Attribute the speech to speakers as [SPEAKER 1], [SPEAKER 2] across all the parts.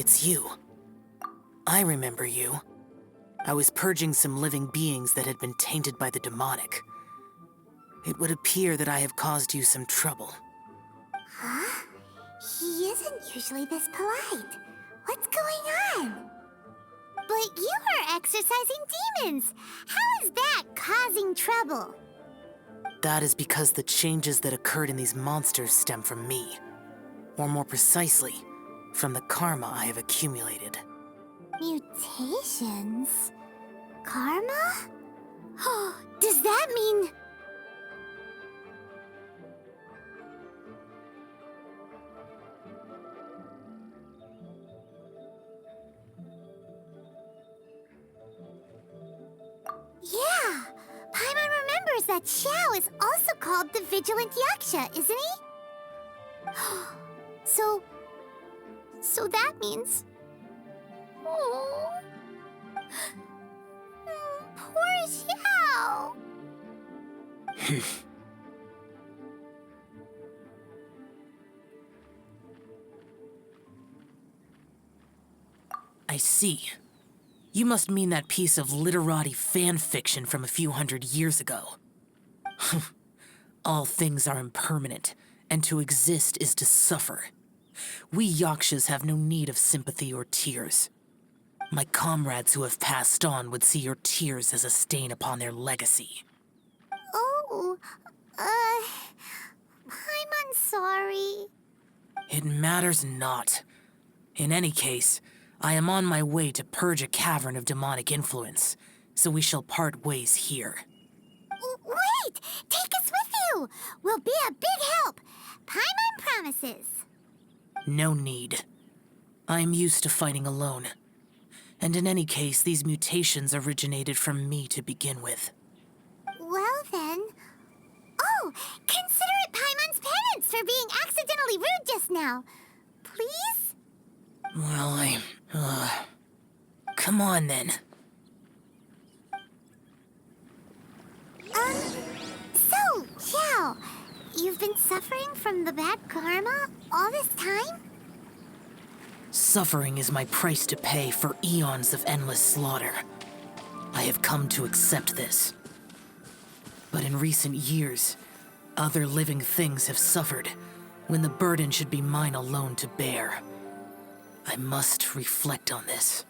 [SPEAKER 1] It's you. I remember you. I was purging some living beings that had been tainted by the demonic. It would appear that I have caused you some trouble.
[SPEAKER 2] Huh? He isn't usually this polite. What's going on? But you are exorcising demons! How is that causing trouble?
[SPEAKER 1] That is because the changes that occurred in these monsters stem from me. Or more precisely, from the karma I have accumulated.
[SPEAKER 2] Mutations? Karma? Does that mean... Yeah! Paimon remembers that Xiao is also called the Vigilant Yaksha, isn't he? So that means... Oh... Poor Xiao!
[SPEAKER 1] I see. You must mean that piece of literati fan fiction from a few hundred years ago. All things are impermanent, and to exist is to suffer. We Yakshas have no need of sympathy or tears. My comrades who have passed on would see your tears as a stain upon their legacy.
[SPEAKER 2] Oh, I'm sorry.
[SPEAKER 1] It matters not. In any case, I am on my way to purge a cavern of demonic influence, so we shall part ways here.
[SPEAKER 2] Wait! Take us with you! We'll be a big help! Paimon promises.
[SPEAKER 1] No need. I am used to fighting alone. And in any case, these mutations originated from me to begin with.
[SPEAKER 2] Well then... Oh! Consider it Paimon's penance for being accidentally rude just now. Please?
[SPEAKER 1] Well, come on then.
[SPEAKER 2] So, Xiao, you've been suffering from the bad karma all this time?
[SPEAKER 1] Suffering is my price to pay for eons of endless slaughter. I have come to accept this. But in recent years, other living things have suffered, when the burden should be mine alone to bear. I must reflect on this.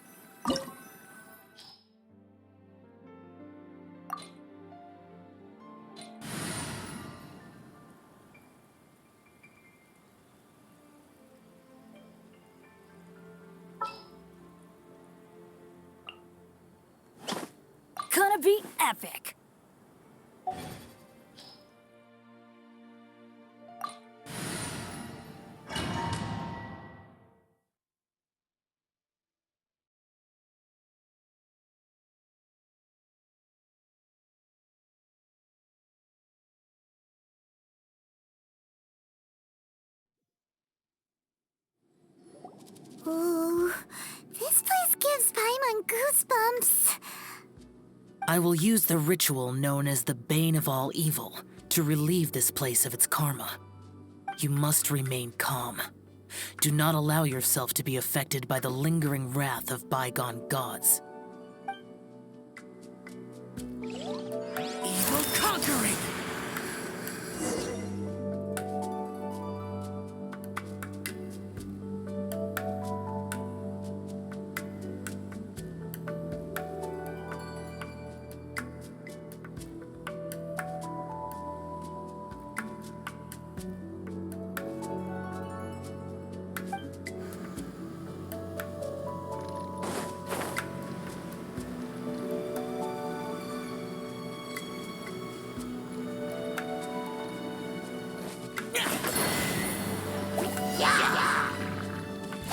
[SPEAKER 3] Gonna be epic!
[SPEAKER 2] Ooh, this place gives Paimon goosebumps.
[SPEAKER 1] I will use the ritual known as the Bane of All Evil to relieve this place of its karma. You must remain calm. Do not allow yourself to be affected by the lingering wrath of bygone gods.
[SPEAKER 3] Evil conquering!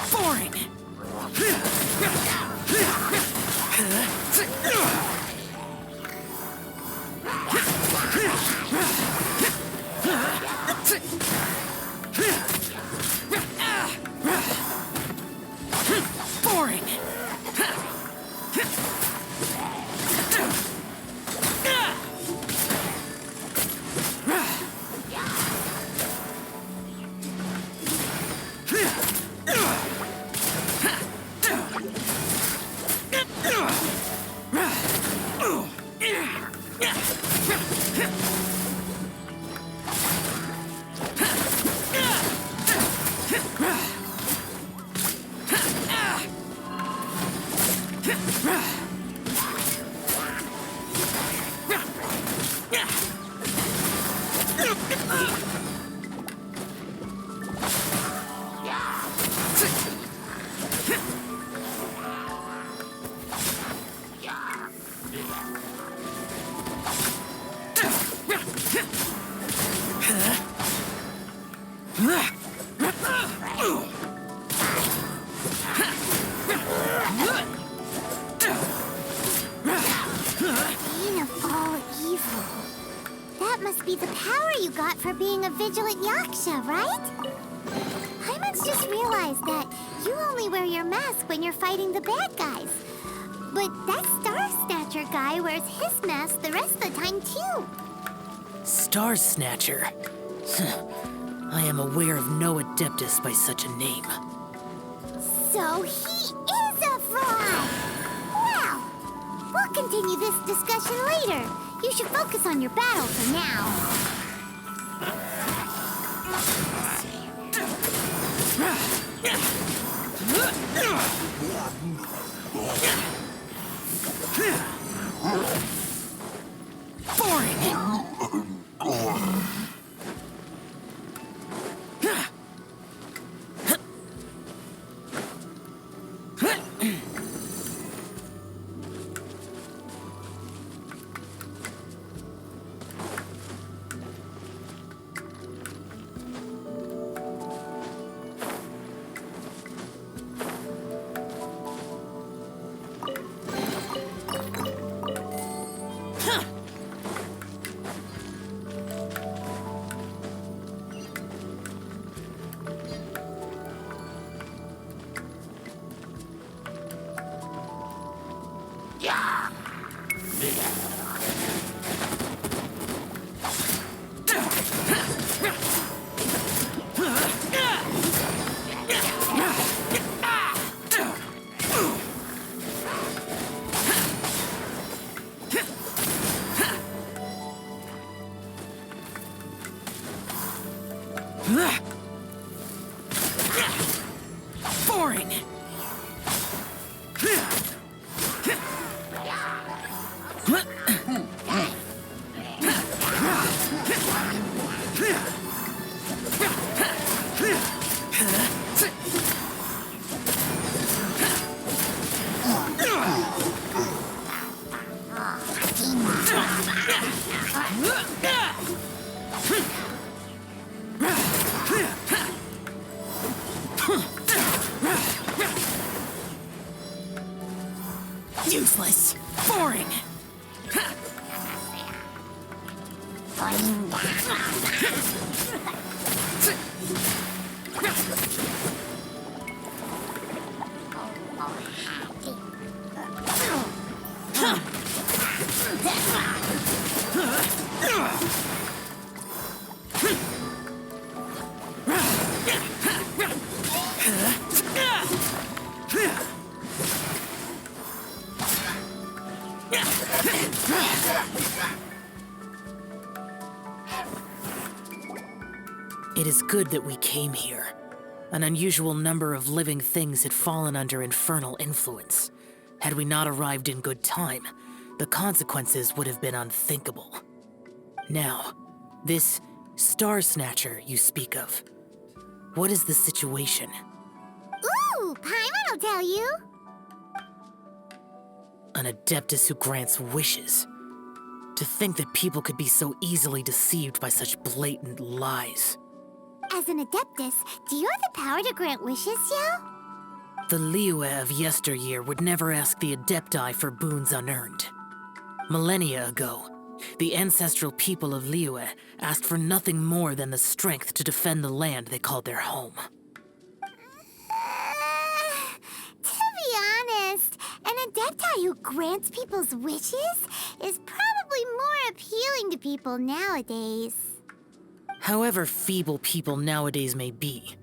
[SPEAKER 1] Foreign! Foreign!
[SPEAKER 2] Bane of all evil. That must be the power you got for being a vigilant Yaksha, right? Paimons just realized that you only wear your mask when you're fighting the bad guys. But that Star Snatcher guy wears his mask the rest of the time, too.
[SPEAKER 1] Star Snatcher? I am aware of no Adeptus by such a name.
[SPEAKER 2] So he is a fraud! Well, we'll continue this discussion later. You should focus on your battle for now.
[SPEAKER 1] Boring! Useless! Boring! It is good that we came here. An unusual number of living things had fallen under infernal influence. Had we not arrived in good time, the consequences would have been unthinkable. Now, this Star Snatcher you speak of, what is the situation?
[SPEAKER 2] Ooh, Paimon will tell you.
[SPEAKER 1] An Adeptus who grants wishes. To think that people could be so easily deceived by such blatant lies.
[SPEAKER 2] As an Adeptus, do you have the power to grant wishes, Xiao?
[SPEAKER 1] The Liyue of yesteryear would never ask the Adepti for boons unearned. Millennia ago, the ancestral people of Liyue asked for nothing more than the strength to defend the land they called their home.
[SPEAKER 2] To be honest, an Adepti who grants people's wishes is probably more appealing to people nowadays.
[SPEAKER 1] However feeble people nowadays may be,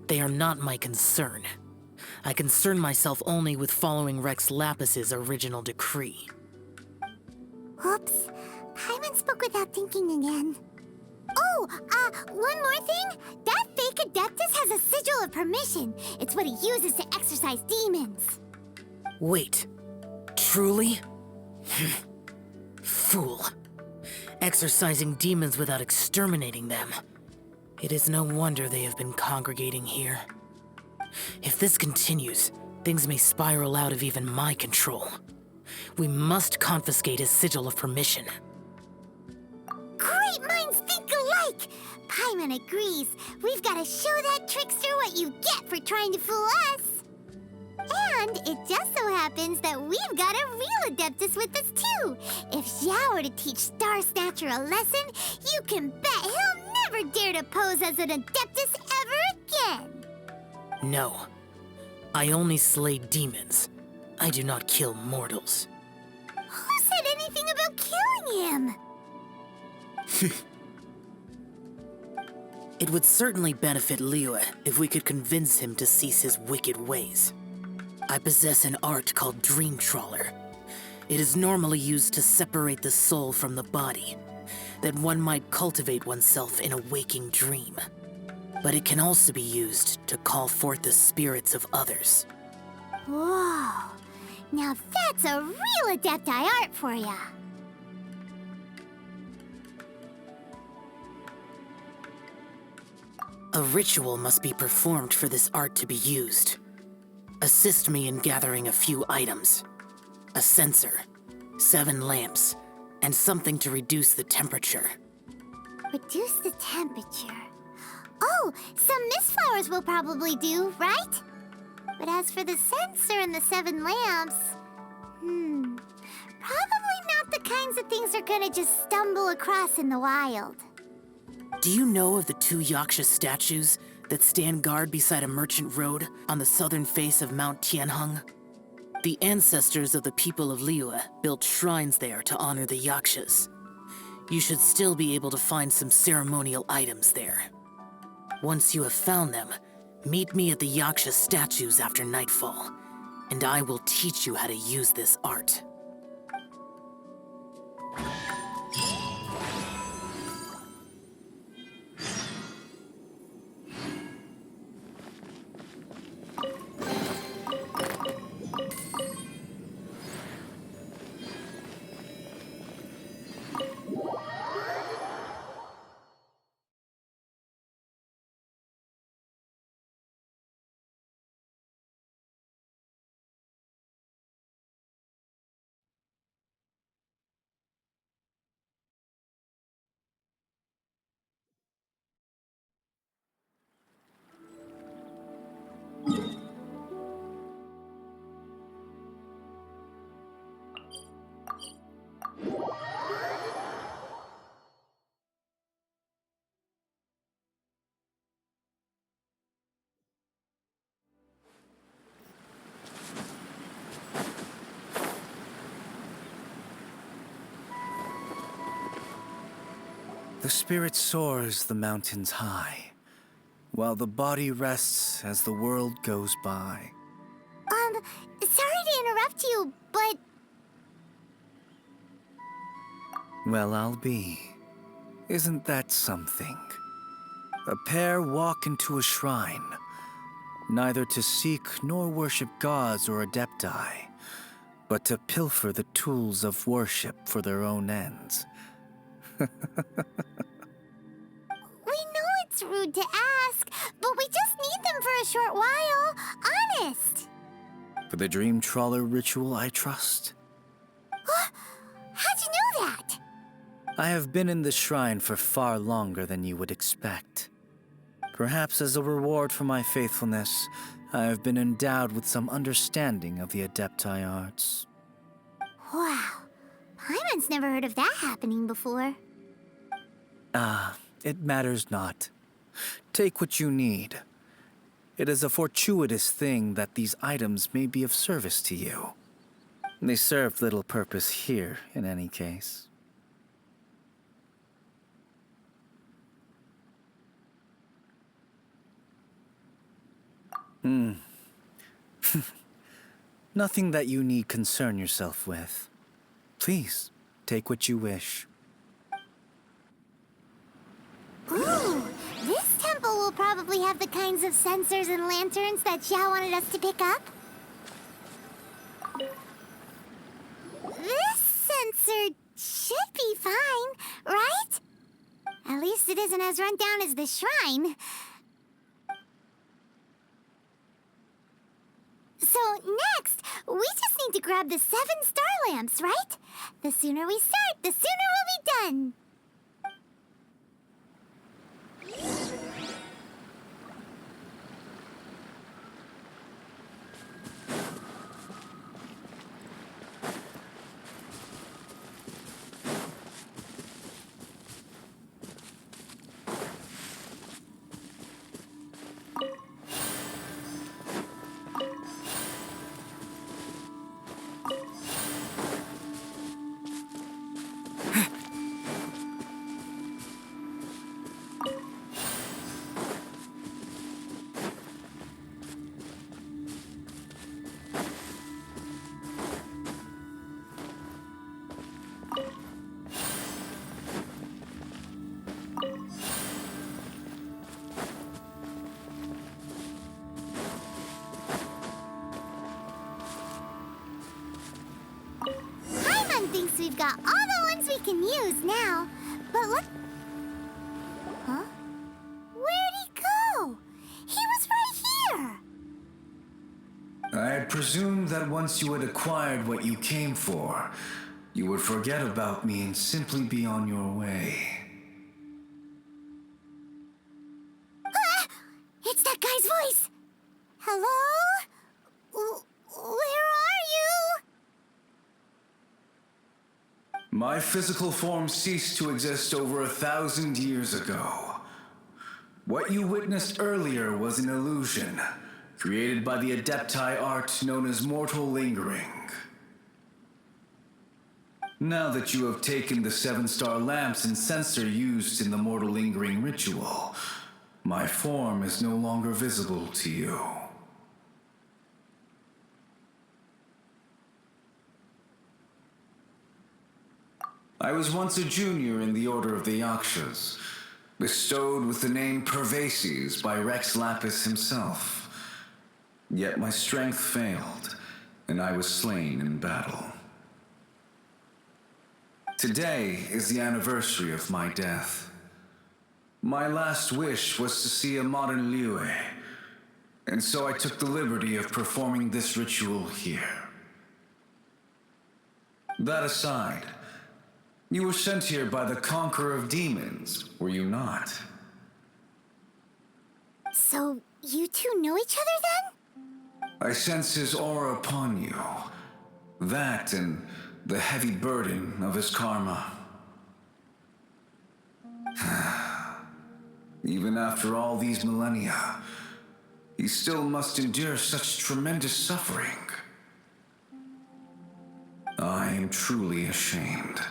[SPEAKER 1] they are not my concern. I concern myself only with following Rex Lapis's original decree.
[SPEAKER 2] Oops, Paimon spoke without thinking again. Oh, one more thing. That fake Adeptus has a sigil of permission. It's what he uses to exorcise demons.
[SPEAKER 1] Wait, Truly? Fool. Exorcising demons without exterminating them. It is no wonder they have been congregating here. If this continues, things may spiral out of even my control. We must confiscate his sigil of permission.
[SPEAKER 2] Great minds think alike! Paimon agrees. We've got to show that trickster what you get for trying to fool us. And it just so happens that we've got a real Adeptus with us too. If Xiao were to teach Star Snatcher a lesson, you can bet he'll never dare to pose as an Adeptus ever again.
[SPEAKER 1] No. I only slay demons. I do not kill mortals.
[SPEAKER 2] Who said anything about killing him?
[SPEAKER 1] It would certainly benefit Liyue if we could convince him to cease his wicked ways. I possess an art called Dream Trawler. It is normally used to separate the soul from the body, that one might cultivate oneself in a waking dream. But it can also be used to call forth the spirits of others.
[SPEAKER 2] Whoa. Now that's a real Adepti art for ya.
[SPEAKER 1] A ritual must be performed for this art to be used. Assist me in gathering a few items. A censer, 7 lamps, and something to reduce the temperature.
[SPEAKER 2] Reduce the temperature. Oh, some mist flowers will probably do, right? But as for the censer and the 7 lamps, probably not the kinds of things they're gonna just stumble across in the wild.
[SPEAKER 1] Do you know of the 2 Yaksha statues that stand guard beside a merchant road on the southern face of Mount Tianheng? The ancestors of the people of Liyue built shrines there to honor the Yakshas. You should still be able to find some ceremonial items there. Once you have found them, meet me at the Yaksha statues after nightfall, and I will teach you how to use this art.
[SPEAKER 4] The spirit soars the mountains high, while the body rests as the world goes by.
[SPEAKER 2] Sorry to interrupt you, but...
[SPEAKER 4] Well, I'll be. Isn't that something? A pair walk into a shrine, neither to seek nor worship gods or adepti, but to pilfer the tools of worship for their own ends.
[SPEAKER 2] We know it's rude to ask, but we just need them for a short while. Honest.
[SPEAKER 4] For the Dream Trawler ritual, I trust.
[SPEAKER 2] How'd you know that?
[SPEAKER 4] I have been in the shrine for far longer than you would expect. Perhaps as a reward for my faithfulness, I have been endowed with some understanding of the Adepti arts.
[SPEAKER 2] Wow. Paimon's never heard of that happening before.
[SPEAKER 4] It matters not. Take what you need. It is a fortuitous thing that these items may be of service to you. They serve little purpose here, in any case. Nothing that you need concern yourself with. Please, take what you wish.
[SPEAKER 2] Ooh, this temple will probably have the kinds of sensors and lanterns that Xiao wanted us to pick up. elixir should be fine, right? At least it isn't as run down as the shrine. So next, we just need to grab the 7 star lamps, right? The sooner we start, the sooner we'll be done. Thinks we've got all the ones we can use now. But look... Huh? Where'd he go? He was right here!
[SPEAKER 4] I had presumed that once you had acquired what you came for, you would forget about me and simply be on your way.
[SPEAKER 2] Ah! It's that guy's voice! Hello? Where are you?
[SPEAKER 4] My physical form ceased to exist over 1,000 years ago. What you witnessed earlier was an illusion, created by the Adepti art known as mortal lingering. Now that you have taken the 7 star lamps and censer used in the mortal lingering ritual, my form is no longer visible to you. I was once a junior in the Order of the Yakshas, bestowed with the name Pervases by Rex Lapis himself. Yet my strength failed, and I was slain in battle. Today is the anniversary of my death. My last wish was to see a modern Liyue, and so I took the liberty of performing this ritual here. That aside, you were sent here by the Conqueror of Demons, were you not?
[SPEAKER 2] So, you two know each other then?
[SPEAKER 4] I sense his aura upon you. That and the heavy burden of his karma. Even after all these millennia, he still must endure such tremendous suffering. I am truly ashamed.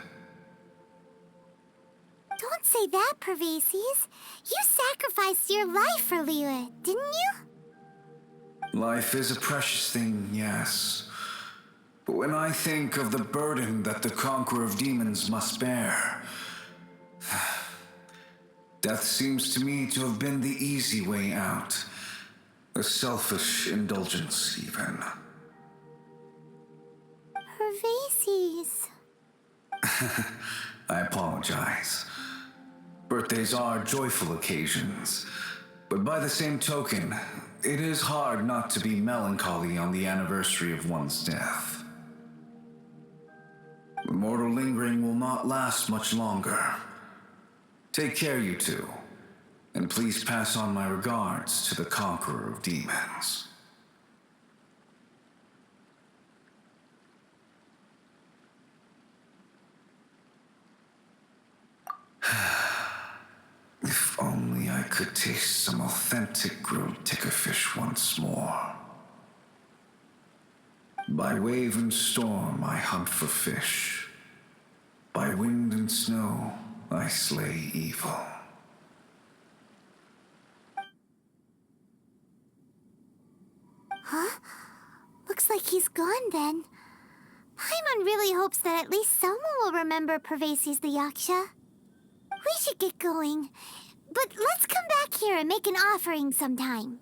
[SPEAKER 2] Don't say that, Pervases. You sacrificed your life for Liyue, didn't you?
[SPEAKER 4] Life is a precious thing, yes. But when I think of the burden that the Conqueror of Demons must bear, death seems to me to have been the easy way out. A selfish indulgence, even.
[SPEAKER 2] Pervases.
[SPEAKER 4] I apologize. Birthdays are joyful occasions, but by the same token, it is hard not to be melancholy on the anniversary of one's death. The mortal lingering will not last much longer. Take care, you two, and please pass on my regards to the Conqueror of Demons. If only I could taste some authentic grilled tickerfish once more. By wave and storm I hunt for fish. By wind and snow I slay evil.
[SPEAKER 2] Huh? Looks like he's gone then. Paimon really hopes that at least someone will remember Pervases the Yaksha. We should get going. But let's come back here and make an offering sometime.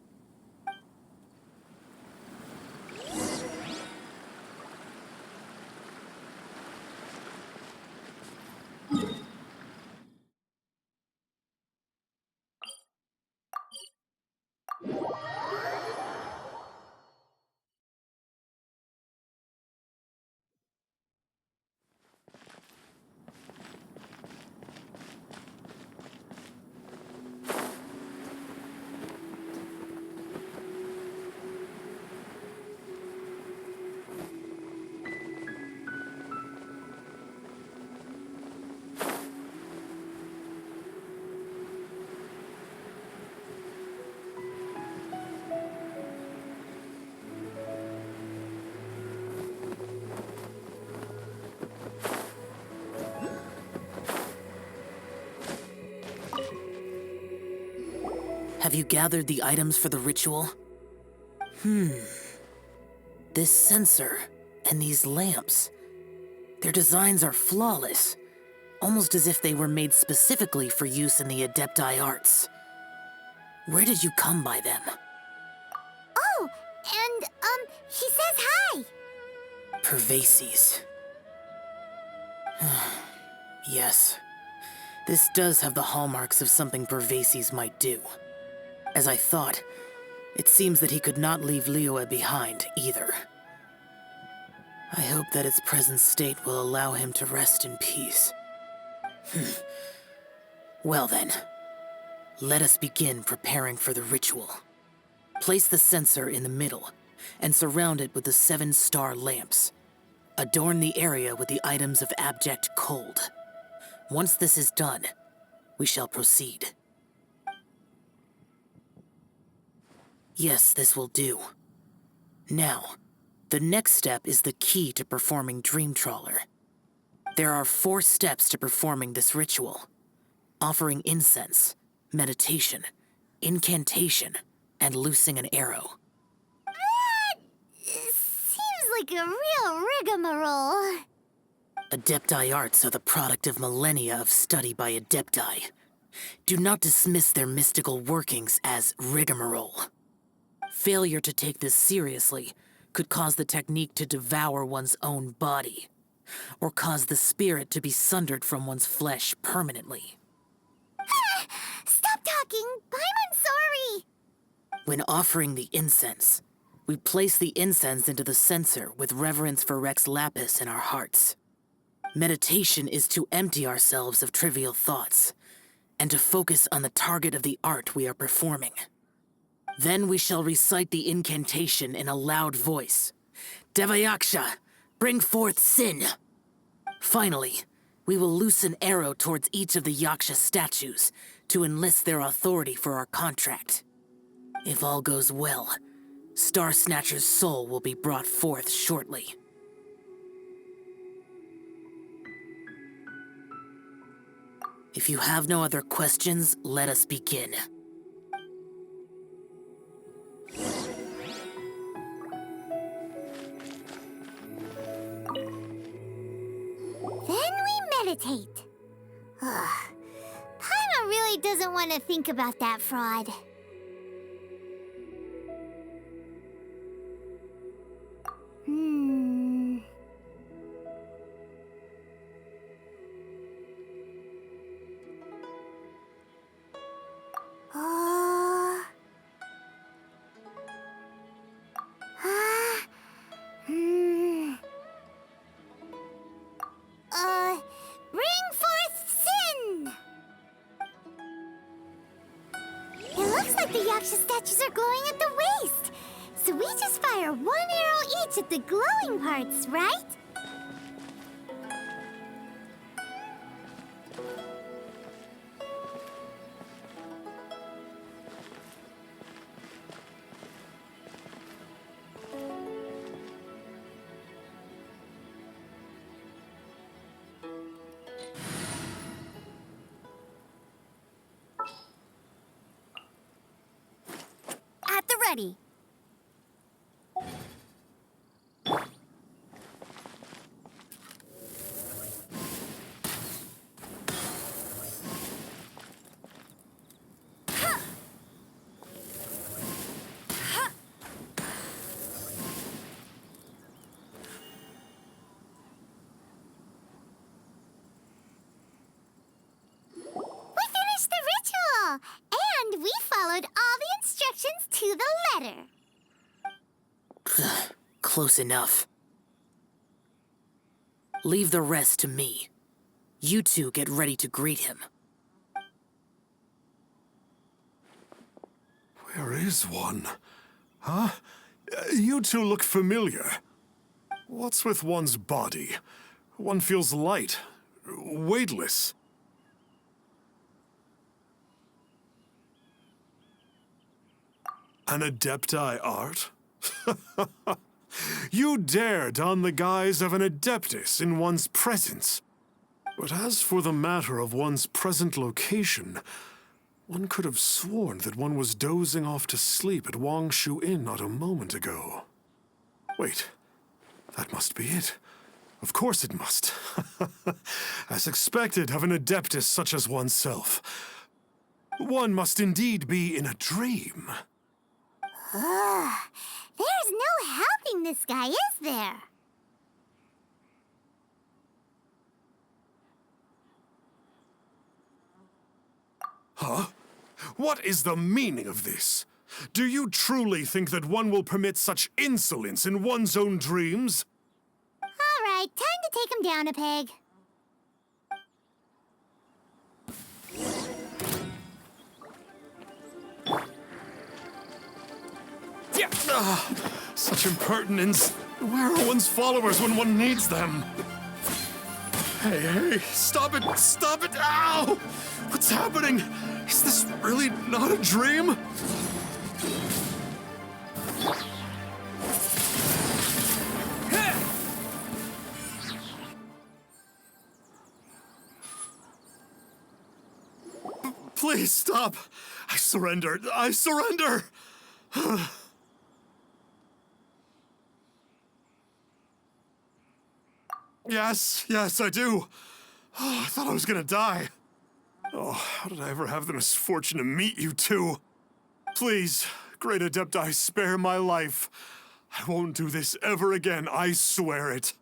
[SPEAKER 1] Have you gathered the items for the ritual? This sensor and these lamps. Their designs are flawless, almost as if they were made specifically for use in the Adepti arts. Where did you come by them?
[SPEAKER 2] Oh, and, he says hi!
[SPEAKER 1] Pervases. Yes. This does have the hallmarks of something Pervases might do. As I thought, it seems that he could not leave Liyue behind, either. I hope that its present state will allow him to rest in peace. Well then, let us begin preparing for the ritual. Place the censer in the middle, and surround it with the 7-star lamps. Adorn the area with the items of abject cold. Once this is done, we shall proceed. Yes, this will do. Now, the next step is the key to performing Dream Trawler. There are 4 steps to performing this ritual: offering incense, meditation, incantation, and loosing an arrow.
[SPEAKER 2] Seems like a real rigmarole.
[SPEAKER 1] Adepti arts are the product of millennia of study by Adepti. Do not dismiss their mystical workings as rigmarole. Failure to take this seriously could cause the technique to devour one's own body, or cause the spirit to be sundered from one's flesh permanently.
[SPEAKER 2] Stop talking! I'm sorry!
[SPEAKER 1] When offering the incense, we place the incense into the censer with reverence for Rex Lapis in our hearts. Meditation is to empty ourselves of trivial thoughts, and to focus on the target of the art we are performing. Then we shall recite the incantation in a loud voice. Devayaksha, bring forth sin! Finally, we will loose an arrow towards each of the Yaksha statues to enlist their authority for our contract. If all goes well, Star Snatcher's soul will be brought forth shortly. If you have no other questions, let us begin.
[SPEAKER 2] Then we meditate. Ugh. Paimon really doesn't want to think about that fraud. Oh. Bring forth sin! It looks like the Yaksha statues are glowing at the waist. So we just fire 1 arrow each at the glowing parts, right? At the ready. We finished the ritual! And we followed all the instructions to to the letter.
[SPEAKER 1] Close enough. Leave the rest to me. You two get ready to greet him.
[SPEAKER 5] Where is one? Huh? You two look familiar. What's with one's body? One feels light, weightless. An Adepti art? You dare don the guise of an Adeptus in one's presence. But as for the matter of one's present location, one could have sworn that one was dozing off to sleep at Wangshu Inn not a moment ago. Wait, that must be it. Of course it must. As expected of an Adeptus such as oneself. One must indeed be in a dream.
[SPEAKER 2] There's no helping this guy, is there?
[SPEAKER 5] Huh? What is the meaning of this? Do you truly think that one will permit such insolence in one's own dreams?
[SPEAKER 2] All right, time to take him down a peg.
[SPEAKER 5] Yeah. Such impertinence. Where are one's followers when one needs them? Hey, stop it! Stop it! Ow! What's happening? Is this really not a dream? Please stop! I surrender! I surrender! Yes, I do. Oh, I thought I was gonna die. Oh, how did I ever have the misfortune to meet you two? Please, Great Adepti, spare my life. I won't do this ever again, I swear it.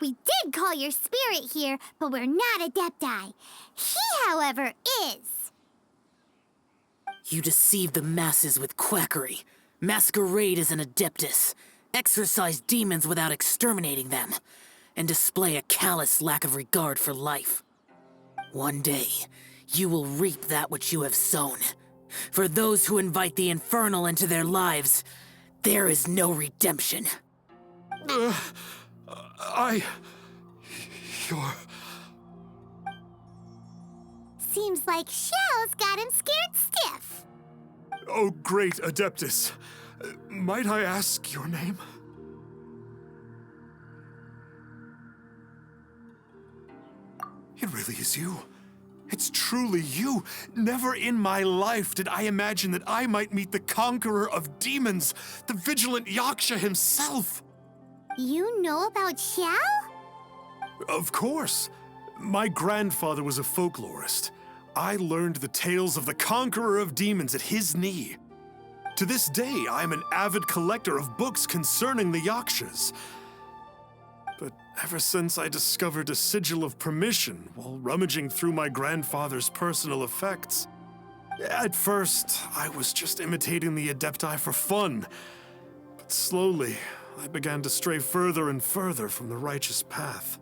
[SPEAKER 2] We did call your spirit here, but we're not Adepti. He, however, is.
[SPEAKER 1] You deceive the masses with quackery, masquerade as an Adeptus, exorcise demons without exterminating them, and display a callous lack of regard for life. One day, you will reap that which you have sown. For those who invite the infernal into their lives, there is no redemption.
[SPEAKER 5] You're...
[SPEAKER 2] Seems like Xiao's got him scared stiff.
[SPEAKER 5] Oh, great Adeptus. Might I ask your name? It really is you. It's truly you. Never in my life did I imagine that I might meet the conqueror of demons, the vigilant Yaksha himself.
[SPEAKER 2] You know about Xiao?
[SPEAKER 5] Of course. My grandfather was a folklorist. I learned the tales of the conqueror of demons at his knee. To this day, I'm an avid collector of books concerning the Yakshas. But ever since I discovered a sigil of permission while rummaging through my grandfather's personal effects, at first, I was just imitating the Adepti for fun. But slowly, I began to stray further and further from the righteous path.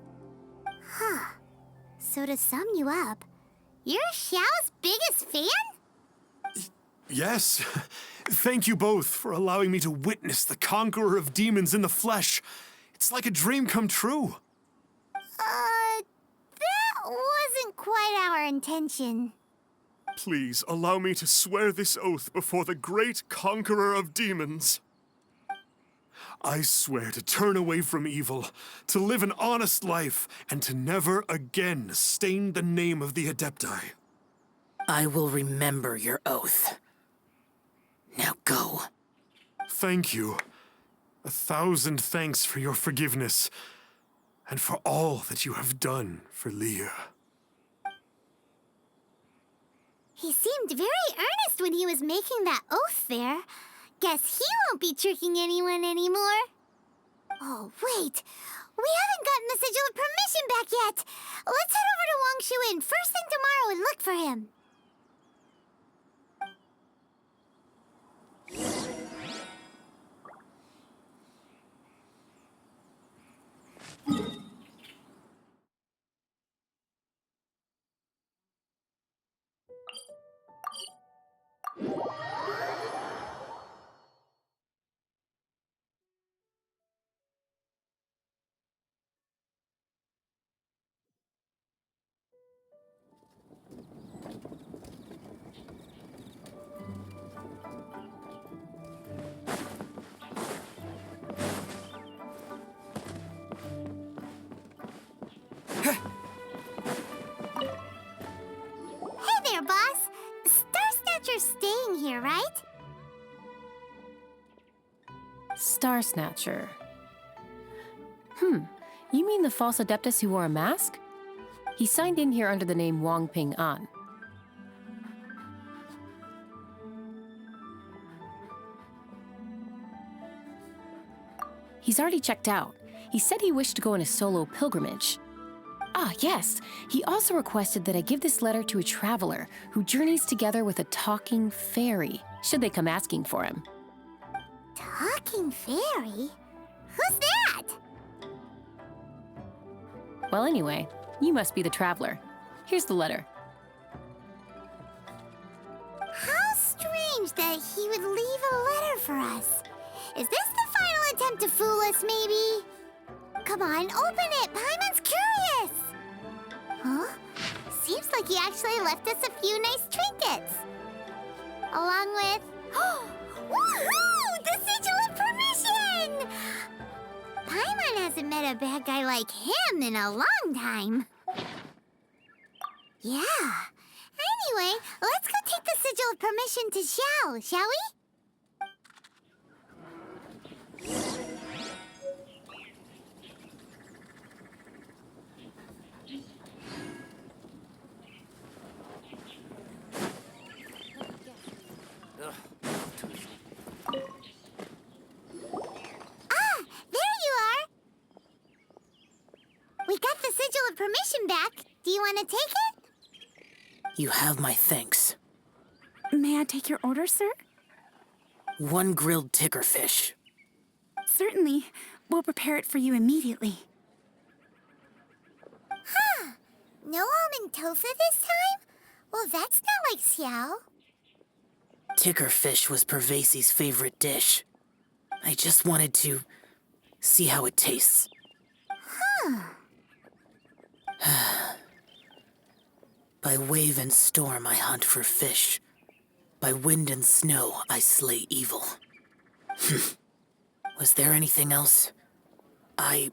[SPEAKER 2] So to sum you up, you're Xiao's biggest fan?
[SPEAKER 5] Yes. Thank you both for allowing me to witness the conqueror of demons in the flesh. It's like a dream come true.
[SPEAKER 2] That wasn't quite our intention.
[SPEAKER 5] Please allow me to swear this oath before the great conqueror of demons. I swear to turn away from evil, to live an honest life, and to never again stain the name of the Adepti.
[SPEAKER 1] I will remember your oath. Now go.
[SPEAKER 5] Thank you. 1,000 thanks for your forgiveness, and for all that you have done for Leah.
[SPEAKER 2] He seemed very earnest when he was making that oath there. Guess he won't be tricking anyone anymore. Oh, wait. We haven't gotten the sigil of permission back yet. Let's head over to Wangshu Inn first thing tomorrow and look for him.
[SPEAKER 6] Star Snatcher. You mean the false adeptus who wore a mask? He signed in here under the name Wang Ping An. He's already checked out. He said he wished to go on a solo pilgrimage. Ah, yes. He also requested that I give this letter to a traveler who journeys together with a talking fairy, should they come asking for him.
[SPEAKER 2] Talking fairy? Who's that?
[SPEAKER 6] Well, anyway, you must be the traveler. Here's the letter.
[SPEAKER 2] How strange that he would leave a letter for us. Is this the final attempt to fool us, maybe? Come on, open it! Paimon's curious! Huh? Seems like he actually left us a few nice trinkets. Along with... Woohoo! The sigil of permission! Paimon hasn't met a bad guy like him in a long time. Yeah. Anyway, let's go take the sigil of permission to Xiao, shall we? We got the sigil of permission back. Do you want to take it?
[SPEAKER 1] You have my thanks.
[SPEAKER 3] May I take your order, sir?
[SPEAKER 1] 1 grilled ticker fish.
[SPEAKER 3] Certainly. We'll prepare it for you immediately.
[SPEAKER 2] Huh. No almond tofu this time? Well, that's not like Xiao.
[SPEAKER 1] Ticker fish was Pervasi's favorite dish. I just wanted to see how it tastes. By wave and storm I hunt for fish. By wind and snow I slay evil. Was there anything else? I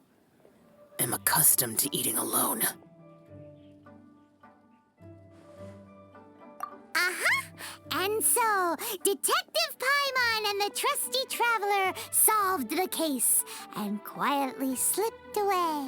[SPEAKER 1] am accustomed to eating alone.
[SPEAKER 2] And so, Detective Paimon and the trusty traveler solved the case and quietly slipped away.